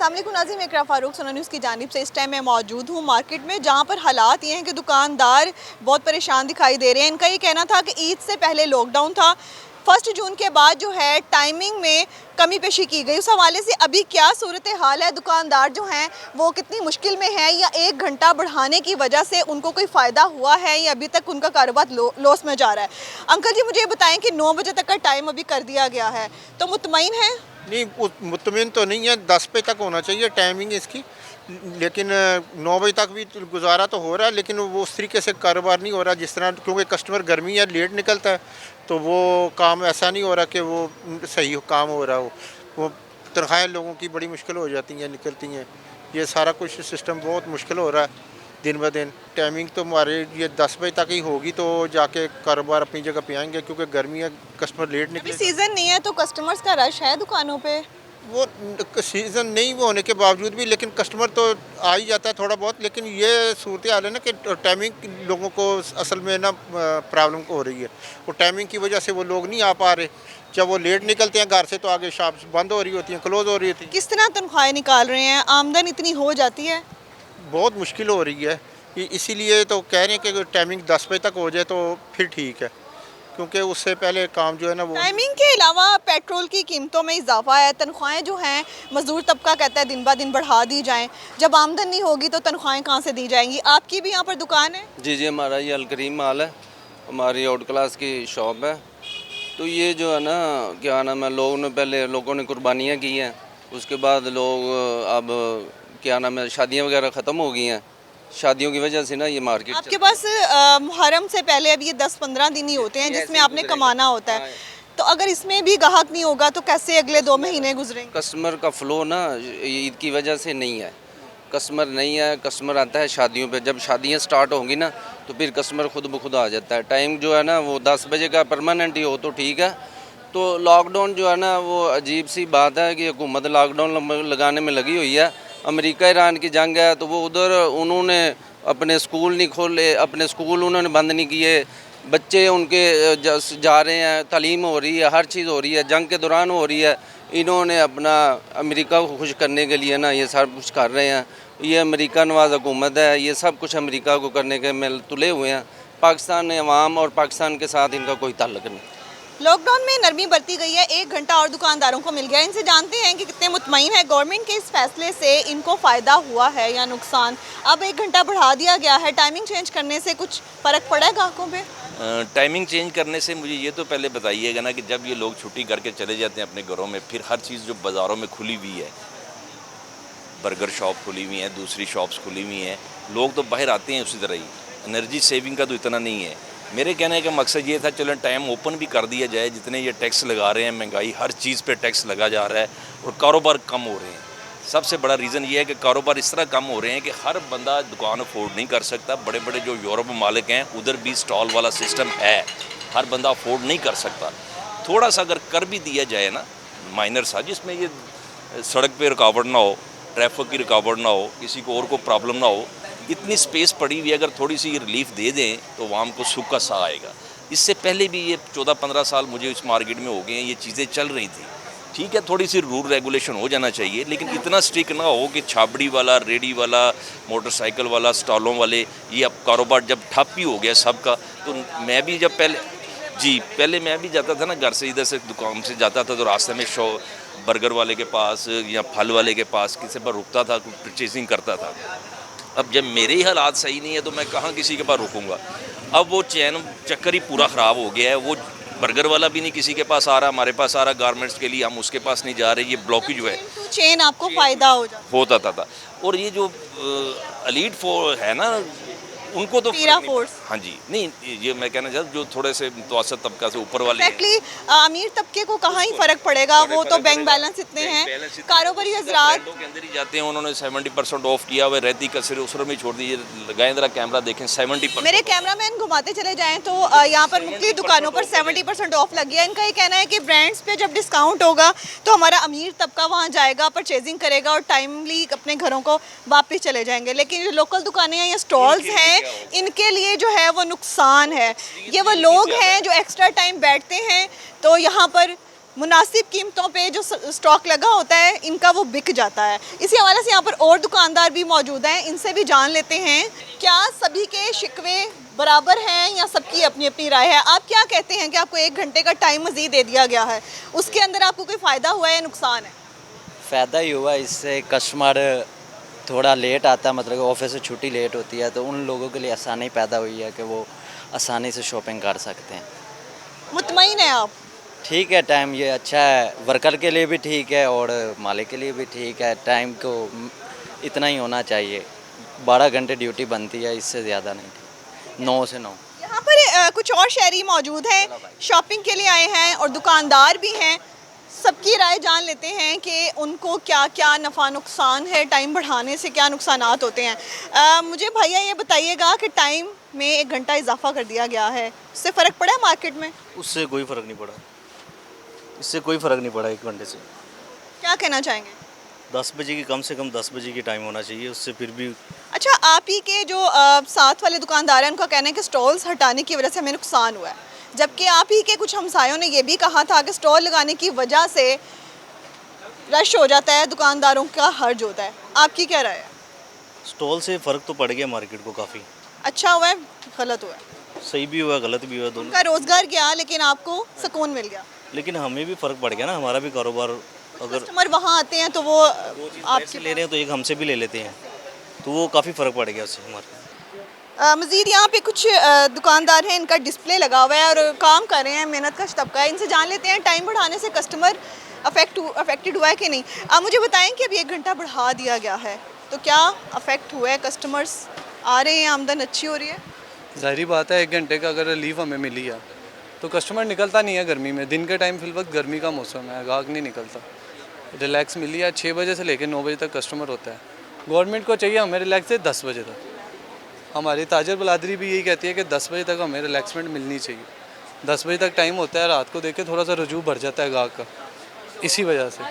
अस्सलाम वालेकुम नाज़रीन, इकरा फ़ारूक सोना न्यूज़ की जानिब से इस टाइम मैं मौजूद हूँ मार्केट में, जहाँ पर हालात ये हैं कि दुकानदार बहुत परेशान दिखाई दे रहे हैं। इनका ये कहना था कि ईद से पहले लॉकडाउन था, 1 जून के बाद जो है टाइमिंग में कमी पेशी की गई। उस हवाले से अभी क्या सूरत हाल है, दुकानदार जो हैं वो कितनी मुश्किल में है, या 1 घंटा बढ़ाने की वजह से उनको कोई फ़ायदा हुआ है या अभी तक उनका कारोबार लॉस में जा रहा है। अंकल जी, मुझे बताएँ कि 9 बजे तक का टाइम अभी कर दिया गया है, तो मुतमईन है? नहीं, मुतमिन तो नहीं है। 10 बजे तक होना चाहिए टाइमिंग इसकी, लेकिन 9 बजे तक भी गुजारा तो हो रहा है, लेकिन वो उस तरीके से कारोबार नहीं हो रहा जिस तरह, क्योंकि कस्टमर गर्मी है, लेट निकलता है, तो वो काम ऐसा नहीं हो रहा कि वो सही काम हो रहा हो। वो तनख्वाहें लोगों की बड़ी मुश्किल हो जाती हैं, निकलती हैं। ये सारा कुछ सिस्टम बहुत मुश्किल हो रहा है दिन ब दिन। टाइमिंग तो हमारे ये 10 बजे तक ही होगी, तो जाके कारोबार अपनी जगह पे आएंगे, क्योंकि गर्मी है, कस्टमर लेट अभी निकले। सीज़न नहीं है तो कस्टमर्स का रश है दुकानों पे? वो सीज़न नहीं होने के बावजूद भी, लेकिन कस्टमर तो आ ही जाता है थोड़ा बहुत। लेकिन ये सूरत हाल है ना कि टाइमिंग लोगों को असल में ना प्रॉब्लम हो रही है। वो टाइमिंग की वजह से वो लोग नहीं आ पा रहे। जब वो लेट निकलते हैं घर से, तो आगे शॉप्स बंद हो रही होती हैं, क्लोज़ हो रही होती हैं। किस तरह तनख्वाहें निकाल रहे हैं? आमदन इतनी हो जाती है? बहुत मुश्किल हो रही है। इसीलिए तो कह रहे हैं कि टाइमिंग 10 बजे तक हो जाए तो फिर ठीक है, क्योंकि उससे पहले काम जो है ना वो। टाइमिंग के अलावा पेट्रोल की कीमतों में इजाफा है, तनख्वाहें जो हैं मजदूर तबका कहता है दिन ब दिन बढ़ा दी जाएं। जब आमदन नहीं होगी तो तनख्वाहें कहाँ से दी जाएंगी? आपकी भी यहाँ पर दुकान है? जी जी, हमारा ये अलकरीम माल है, हमारी आउट क्लास की शॉप है। तो ये जो है ना, क्या नाम है, लोगों ने कुर्बानियाँ की हैं, उसके बाद लोग अब क्या नाम है, शादियाँ वगैरह ख़त्म हो गई हैं। शादियों की वजह से ना ये मार्केट आपके पास मुहर्रम से पहले अब ये 10-15 दिन ही होते हैं जिसमें आपने कमाना होता है, तो अगर इसमें भी ग्राहक नहीं होगा तो कैसे अगले 2 महीने गुजरेंगे? कस्टमर का फ़्लो ना ईद की वजह से नहीं है। कस्टमर नहीं है, कस्टमर आता है शादियों पे। जब शादियां स्टार्ट होंगी ना तो फिर कस्टमर खुद ब खुद आ जाता है। टाइम जो है ना वो 10 बजे का परमानेंट ही हो तो ठीक है। तो लॉकडाउन जो है ना वो अजीब सी बात है कि हुकूमत लॉकडाउन लगाने में लगी हुई है। अमेरिका ईरान की जंग है, तो वो उधर उन्होंने अपने स्कूल नहीं खोले, अपने स्कूल उन्होंने बंद नहीं किए। बच्चे उनके जा रहे हैं, तालीम हो रही है, हर चीज़ हो रही है, जंग के दौरान हो रही है। इन्होंने अपना अमेरिका को खुश करने के लिए ना ये सब कुछ कर रहे हैं। ये अमेरिका नवाज हुकूमत है, ये सब कुछ अमेरिका को करने के में तुले हुए हैं। पाकिस्तान अवाम और पाकिस्तान के साथ इनका कोई ताल्लुक नहीं। लॉकडाउन में नरमी बरती गई है, 1 घंटा और दुकानदारों को मिल गया। इनसे जानते हैं कि कितने मुतमईन है, गवर्नमेंट के इस फैसले से इनको फ़ायदा हुआ है या नुकसान। अब 1 घंटा बढ़ा दिया गया है, टाइमिंग चेंज करने से कुछ फ़र्क पड़ा है ग्राहकों पे? टाइमिंग चेंज करने से मुझे ये तो पहले बताइएगा ना कि जब ये लोग छुट्टी करके चले जाते हैं अपने घरों में, फिर हर चीज़ जो बाज़ारों में खुली हुई है, बर्गर शॉप खुली हुई है, दूसरी शॉप्स खुली हुई हैं, लोग तो बाहर आते हैं उसी तरह ही। एनर्जी सेविंग का तो इतना नहीं है। मेरे कहने का मकसद ये था, चलो टाइम ओपन भी कर दिया जाए। जितने ये टैक्स लगा रहे हैं, महंगाई हर चीज़ पे टैक्स लगा जा रहा है और कारोबार कम हो रहे हैं। सबसे बड़ा रीज़न ये है कि कारोबार इस तरह कम हो रहे हैं कि हर बंदा दुकान अफोर्ड नहीं कर सकता। बड़े बड़े जो यूरोप मालिक हैं उधर भी स्टॉल वाला सिस्टम है, हर बंदा अफोर्ड नहीं कर सकता। थोड़ा सा अगर कर भी दिया जाए ना, माइनर सा, जिसमें ये सड़क पे रुकावट ना हो, ट्रैफिक की रुकावट ना हो, किसी को और को प्रॉब्लम ना हो, इतनी स्पेस पड़ी हुई है, अगर थोड़ी सी रिलीफ दे दें तो आवाम को सुख का सा आएगा। इससे पहले भी ये 14-15 साल मुझे इस मार्केट में हो गए हैं, ये चीज़ें चल रही थी। ठीक है, थोड़ी सी रूल रेगुलेशन हो जाना चाहिए, लेकिन इतना स्ट्रिक्ट ना हो कि छाबड़ी वाला, रेडी वाला, मोटरसाइकिल वाला, स्टॉलों वाले, ये अब कारोबार जब ठप ही हो गया सबका। तो मैं भी जब पहले मैं भी जाता था ना, घर से इधर से दुकान से जाता था तो रास्ते में बर्गर वाले के पास या फल वाले के पास किसी पर रुकता था, परचेजिंग करता था। अब जब मेरे ही हालात सही नहीं है तो मैं कहाँ किसी के पास रुकूंगा। अब वो चैन चक्कर ही पूरा ख़राब हो गया है। वो बर्गर वाला भी नहीं किसी के पास आ रहा, हमारे पास आ रहा गारमेंट्स के लिए, हम उसके पास नहीं जा रहे। ये ब्लॉकेज है, तो चेन आपको फ़ायदा हो जाता होता था। और ये जो एलीट फोर्स है ना, उनको तो फोर्स। हाँ जी, नहीं, ये मैं कहना चाहता जो थोड़े से मुतवसत तबका से ऊपर वाले एक्चुअली अमीर तबके को कहाँ ही फ़र्क पड़ेगा, वो तो बैंक बैलेंस इतने हैं, कारोबारी हज़रात के अंदर ही जाते हैं। उन्होंने 70% ऑफ किया हुआ, रहती का सिर्फ उसमें छोड़ दीजिए। लगाएं जरा कैमरा देखें, 70%। मेरे कैमरामैन घुमाते चले जाएं तो यहाँ पर मुख्तलिफ दुकानों पर 70% ऑफ लग गया। इनका ये कहना है कि ब्रांड्स पे जब डिस्काउंट होगा तो हमारा अमीर तबका वहाँ जाएगा, परचेजिंग करेगा और टाइमली अपने घरों को वापस चले जाएंगे। लेकिन जो लोकल दुकानें या स्टॉल्स हैं, इनके लिए जो है वो नुकसान है। ये वो लोग हैं जो एक्स्ट्रा टाइम बैठते हैं, तो यहाँ पर मुनासिब कीमतों पे जो स्टॉक लगा होता है इनका वो बिक जाता है। इसी हवाले से यहाँ पर और दुकानदार भी मौजूद हैं, इनसे भी जान लेते हैं क्या सभी के शिकवे बराबर हैं या सबकी अपनी अपनी राय है। आप क्या कहते हैं कि आपको 1 घंटे का टाइम मज़ीद दे दिया गया है, उसके अंदर आपको कोई फ़ायदा हुआ है या नुकसान है? फ़ायदा ही हुआ, इससे कस्टमर थोड़ा लेट आता है, मतलब ऑफिस से छुट्टी लेट होती है तो उन लोगों के लिए आसानी पैदा हुई है कि वो आसानी से शॉपिंग कर सकते हैं। मुतमईन है आप? ठीक है, टाइम ये अच्छा है, वर्कर के लिए भी ठीक है और मालिक के लिए भी ठीक है। टाइम को इतना ही होना चाहिए, 12 घंटे ड्यूटी बनती है, इससे ज़्यादा नहीं, 9 से 9। यहाँ पर कुछ और शहरी मौजूद हैं, शॉपिंग के लिए आए हैं और दुकानदार भी हैं। सबकी राय जान लेते हैं कि उनको क्या क्या नफ़ा नुकसान है, टाइम बढ़ाने से क्या नुकसानात होते हैं। मुझे भैया ये बताइएगा कि टाइम में 1 घंटा इजाफा कर दिया गया है, उससे फ़र्क पड़ा है मार्केट में? उससे कोई फ़र्क नहीं पड़ा, इससे कोई फ़र्क नहीं पड़ा 1 घंटे से। क्या कहना चाहेंगे? 10 बजे की कम से कम 10 बजे की टाइम होना चाहिए, उससे फिर भी। अच्छा, आप ही के जो साथ वाले दुकानदार हैं उनका कहना है कि स्टॉल्स हटाने की वजह से हमें नुकसान हुआ है, जबकि आप ही के कुछ हमसायों ने ये भी कहा था कि स्टॉल लगाने की वजह से रश हो जाता है, दुकानदारों का हर्ज होता है। आपकी क्या राय है? स्टॉल से फ़र्क तो पड़ गया मार्केट को काफ़ी। अच्छा हुआ है, गलत हुआ है? सही भी हुआ, गलत भी हुआ, दोनों। उनका रोज़गार गया लेकिन आपको सुकून मिल गया। लेकिन हमें भी फ़र्क पड़ गया ना, हमारा भी कारोबार। अगर कस्टमर वहाँ आते हैं तो वो आपसे ले रहे हैं तो एक हमसे भी ले लेते हैं, तो वो काफ़ी फ़र्क पड़ गया उससे हमारे। मज़ीद यहाँ पे कुछ दुकानदार हैं, इनका डिस्प्ले लगा हुआ है और काम कर रहे हैं, मेहनत का तबका है। इनसे जान लेते हैं टाइम बढ़ाने से कस्टमर अफेक्टेड हुआ है कि नहीं। आप मुझे बताएं कि अभी 1 घंटा बढ़ा दिया गया है तो क्या अफेक्ट हुआ है, कस्टमर्स आ रहे हैं, आमदन अच्छी हो रही है? ज़ाहिरी बात है, 1 घंटे का अगर रिलीफ हमें मिली है तो कस्टमर निकलता नहीं है गर्मी में। दिन के टाइम फिल वक्त गर्मी का मौसम है, गाहक नहीं निकलता। रिलैक्स मिली है, 6 बजे से लेकर 9 बजे तक कस्टमर होता है। गवर्नमेंट को चाहिए हमें रिलैक्स दे 10 बजे तक। हमारी ताजर बलादरी भी यही कहती है कि 10 बजे तक हमें रिलैक्समेंट मिलनी चाहिए। 10 बजे तक टाइम होता है, रात को देखे थोड़ा सा रजू बढ़ जाता है गाहक का, इसी वजह से।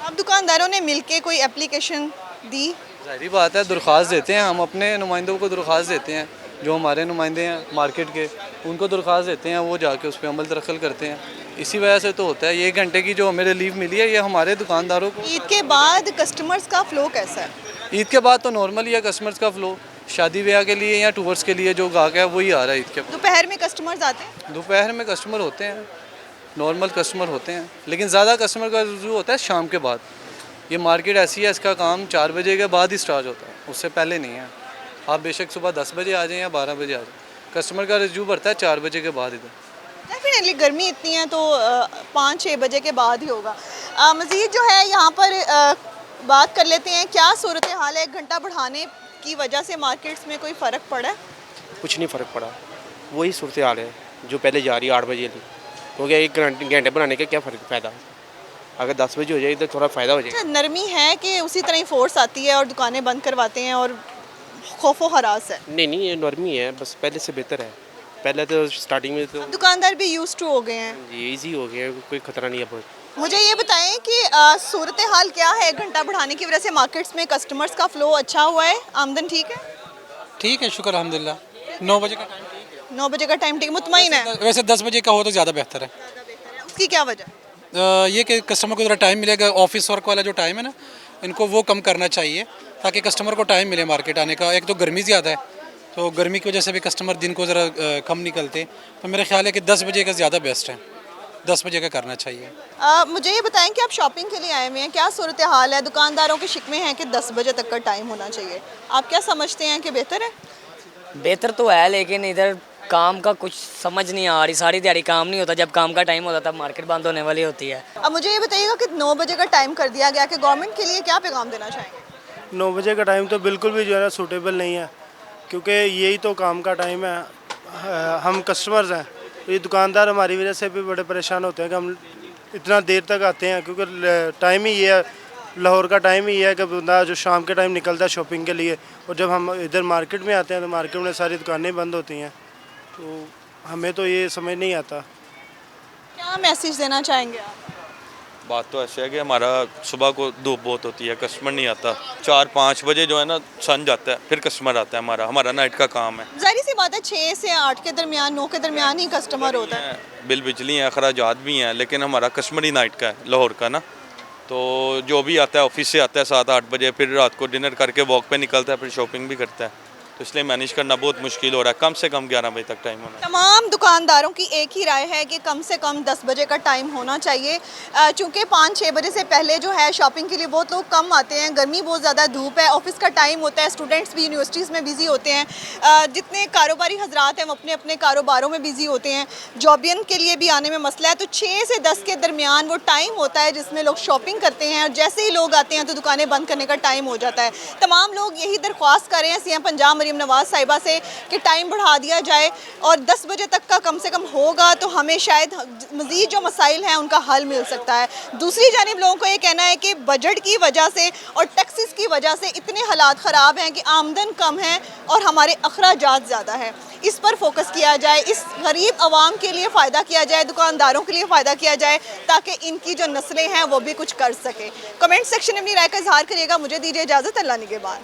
आप दुकानदारों ने मिलके कोई एप्लीकेशन दी? ज़ाहिरी बात है, दरख्वास्त देते हैं हम, अपने नुमाइंदों को दरख्वास्त देते हैं, जो हमारे नुमाइंदे हैं मार्केट के, उनको दरख्वास्त देते हैं, वो जाके उस पर अमल दरअसल करते हैं। इसी वजह से तो होता है। ये 1 घंटे की जो हमें रिलीफ मिली है, ये हमारे दुकानदारों को। ईद के बाद कस्टमर्स का फ्लो कैसा है? ईद के बाद तो नॉर्मल ही है कस्टमर्स का फ़्लो। शादी ब्याह के लिए या टूर्स के लिए जो गाहक है वही आ रहा है ईद के बाद। दोपहर में कस्टमर्स आते हैं? दोपहर में कस्टमर होते हैं, नॉर्मल कस्टमर होते हैं, लेकिन ज़्यादा कस्टमर का रुझू होता है शाम के बाद। ये मार्केट ऐसी है, इसका काम 4 बजे के बाद ही स्टार्ट होता है, उससे पहले नहीं है। आप बेशक सुबह 10 बजे आ जाएँ या 12 बजे आ जाएँ, कस्टमर का रुझू बढ़ता है 4 बजे के बाद इधर। डेफिनेटली गर्मी इतनी है तो 5-6 बजे के बाद ही होगा। मज़ीद जो है यहाँ पर बात कर लेते हैं, क्या सूरत हाल है 1 घंटा बढ़ाने की वजह से मार्केट्स में कोई फ़र्क पड़ा है? कुछ नहीं फ़र्क पड़ा, वही सूरत हाल है जो पहले जा रही है 8 बजे, क्योंकि 1 घंटे बनाने का क्या फ़ायदा। अगर 10 बजे हो जाए तो थोड़ा फ़ायदा हो जाएगा। अच्छा, नरमी है कि उसी तरह ही फोर्स आती है और दुकानें बंद करवाते हैं और खौफो हरास है? नहीं, ये नॉर्मी है, बस पहले से बेहतर है। पहले तो स्टार्टिंग में तो अब दुकानदार भी यूज्ड टू हो गए हैं। ये ईजी हो गया, कोई ख़तरा नहीं है बहुत। मुझे ये बताएं कि सूरत हाल क्या है 1 घंटा बढ़ाने की वजह से मार्केट्स में कस्टमर्स का फ्लो अच्छा हुआ है, आमदन ठीक है? ठीक है, शुक्र अल्हम्दुलिल्लाह। 9 बजे का टाइम ठीक है। 9 बजे का टाइम ठीक, मुतमईन है? वैसे 10 बजे का हो तो ज़्यादा बेहतर है। उसकी क्या वजह? ये कि कस्टमर को ज़रा टाइम मिलेगा, ऑफिस वर्क वाला जो टाइम है ना, इनको वो कम करना चाहिए ताकि कस्टमर को टाइम मिले मार्केट आने का। एक तो गर्मी ज़्यादा है, तो गर्मी की वजह से भी कस्टमर दिन को ज़रा कम निकलते, तो मेरा ख्याल है कि 10 बजे का ज़्यादा बेस्ट है, 10 बजे का करना चाहिए। मुझे ये बताएं कि आप शॉपिंग के लिए आए हुए हैं, क्या सूरत हाल है? दुकानदारों के शिकवे हैं कि 10 बजे तक का टाइम होना चाहिए, आप क्या समझते हैं कि बेहतर है? बेहतर तो है, लेकिन इधर काम का कुछ समझ नहीं आ रही। सारी दिहाड़ी काम नहीं होता, जब काम का टाइम होता तब मार्केट बंद होने वाली होती है। अब मुझे ये बताइएगा कि 9 बजे का टाइम कर दिया गया कि गवर्नमेंट के लिए क्या पैगाम देना चाहेंगे? 9 बजे का टाइम तो बिल्कुल भी जो है ना सूटेबल नहीं है, क्योंकि यही तो काम का टाइम है। हम कस्टमर्स हैं, ये दुकानदार हमारी वजह से भी बड़े परेशान होते हैं कि हम इतना देर तक आते हैं, क्योंकि टाइम ही ये है, लाहौर का टाइम ही है कि बंदा जो शाम के टाइम निकलता है शॉपिंग के लिए, और जब हम इधर मार्केट में आते हैं तो मार्केट में सारी दुकानें बंद होती हैं, तो हमें तो ये समझ नहीं आता। क्या मैसेज देना चाहेंगे आप? बात तो ऐसे है कि हमारा सुबह को धूप बहुत होती है, कस्टमर नहीं आता। 4-5 बजे जो है ना सन जाता है, फिर कस्टमर आता है। हमारा नाइट का काम है। जाहिर सी बात है 6 से 8 के दरमियान 9 के दरमियान ही कस्टमर होता है। बिल बिजली हैं, अखराजात भी हैं, लेकिन हमारा कस्टमर ही नाइट का है, लाहौर का ना। तो जो भी आता है ऑफिस से आता है 7-8 बजे, फिर रात को डिनर करके वॉक पे निकलता है, फिर शॉपिंग भी करता है, तो इसलिए मैनेज करना बहुत मुश्किल हो रहा है। कम से कम 11 बजे तक टाइम होना। तमाम दुकानदारों की एक ही राय है कि कम से कम 10 बजे का टाइम होना चाहिए, चूँकि 5-6 बजे से पहले जो है शॉपिंग के लिए बहुत लोग कम आते हैं, गर्मी बहुत ज़्यादा, धूप है, ऑफिस का टाइम होता है, स्टूडेंट्स भी यूनिवर्सिटीज़ में बिज़ी होते हैं, जितने कारोबारी हजरात हैं वो अपने अपने कारोबारों में बिज़ी होते हैं, जॉबियन के लिए भी आने में मसला है। तो 6 से 10 के दरमियान वो टाइम होता है जिसमें लोग शॉपिंग करते हैं, और जैसे ही लोग आते हैं तो दुकानें बंद करने का टाइम हो जाता है। तमाम लोग यही दरख्वास्त कर रहे हैं सीएम पंजाब मरीम नवाज़ साहिबा से कि टाइम बढ़ा दिया जाए और 10 बजे तक का कम से कम होगा तो हमें शायद मज़ीद जो मसाइल हैं उनका हल मिल सकता है। दूसरी जानिब लोगों को ये कहना है कि बजट की वजह से और टैक्सेस की वजह से इतने हालात ख़राब हैं कि आमदन कम है और हमारे अखराजात ज़्यादा है। इस पर फोकस किया जाए, इस गरीब आवाम के लिए फ़ायदा किया जाए, दुकानदारों के लिए फ़ायदा किया जाए, ताकि इनकी जो नस्लें हैं वो भी कुछ कर सकें। कमेंट सेक्शन में अपनी राय का इजहार करिएगा। मुझे दीजिए इजाज़त, अल्लाह निगहबान।